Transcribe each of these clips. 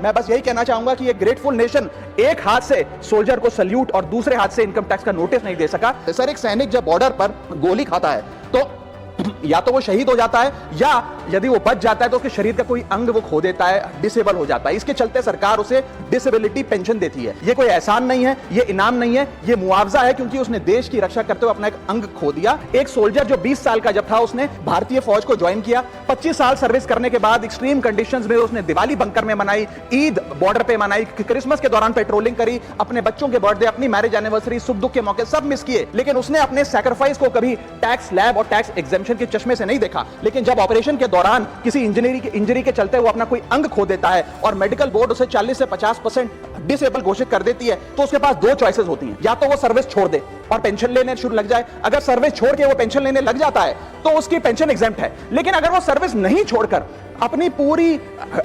मैं बस यही कहना चाहूंगा कि ये ग्रेटफुल नेशन एक हाथ से सोल्जर को सल्यूट और दूसरे हाथ से इनकम टैक्स का नोटिस नहीं दे सका। सर, एक सैनिक जब बॉर्डर पर गोली खाता है तो या तो वो शहीद हो जाता है, या यदि वो बच जाता है तो उसके शरीर का कोई अंग वो खो देता है, डिसेबल हो जाता है। इसके चलते सरकार उसे डिसेबिलिटी पेंशन देती है। ये कोई एहसान नहीं है, ये इनाम नहीं है, ये मुआवजा है, क्योंकि उसने देश की रक्षा करते हुए अपना एक अंग खो दिया। एक सोल्जर जो 20 साल का जब था, उसने भारतीय फौज को ज्वाइन किया। 25 साल सर्विस करने के बाद एक्सट्रीम कंडीशंस में उसने दिवाली बंकर में मनाई, ईद बॉर्डर पे मनाई, क्रिसमस के दौरान पेट्रोलिंग करी, अपने बच्चों के बर्थडे, अपनी मैरिज एनिवर्सरी, सुख दुख के मौके सब मिस किए। लेकिन उसने अपने सैक्रिफाइस को कभी टैक्स लैब और टैक्स एग्जेम्पशन के चश्मे से नहीं देखा। लेकिन जब ऑपरेशन के दौरान किसी इंजरी के चलते वो अपना कोई अंग खो देता है और मेडिकल बोर्ड उसे 40 से 50% डिसेबल घोषित कर देती है, तो उसके पास दो चॉइसेस होती हैं। या तो वो सर्विस छोड़ दे और पेंशन लेने शुरू लग जाए। अगर सर्विस छोड़ के वो पेंशन लेने लग जाता है तो उसकी पेंशन एग्जेम्प्ट है। लेकिन अगर वो सर्विस नहीं छोड़कर अपनी पूरी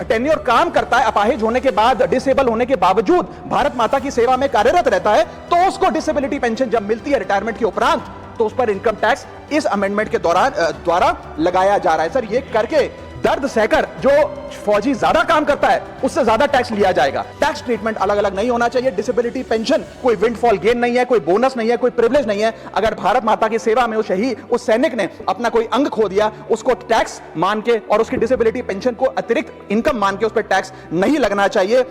टेन्योर काम करता है, अपाहिज होने के बाद, डिसेबल होने के बावजूद भारत माता की सेवा में कार्यरत रहता है, तो उसको डिसेबिलिटी पेंशन जब मिलती है रिटायरमेंट के उपरांत, तो उस पर इनकम टैक्स इस अमेंडमेंट के द्वारा लगाया जा रहा है। सर, ये करके दर्द सहकर जो फौजी ज्यादा काम करता है उससे ज्यादा टैक्स लिया जाएगा। टैक्स ट्रीटमेंट अलग अलग नहीं होना चाहिए। डिसेबिलिटी पेंशन कोई विंडफॉल गेन नहीं है, कोई बोनस नहीं है, कोई प्रिविलेज नहीं है। अगर भारत माता की सेवा में उस सैनिक ने अपना कोई अंग खो दिया, उसको टैक्स मान के और उसकी डिसेबिलिटी पेंशन को अतिरिक्त इनकम मान के उस पर टैक्स नहीं लगना चाहिए।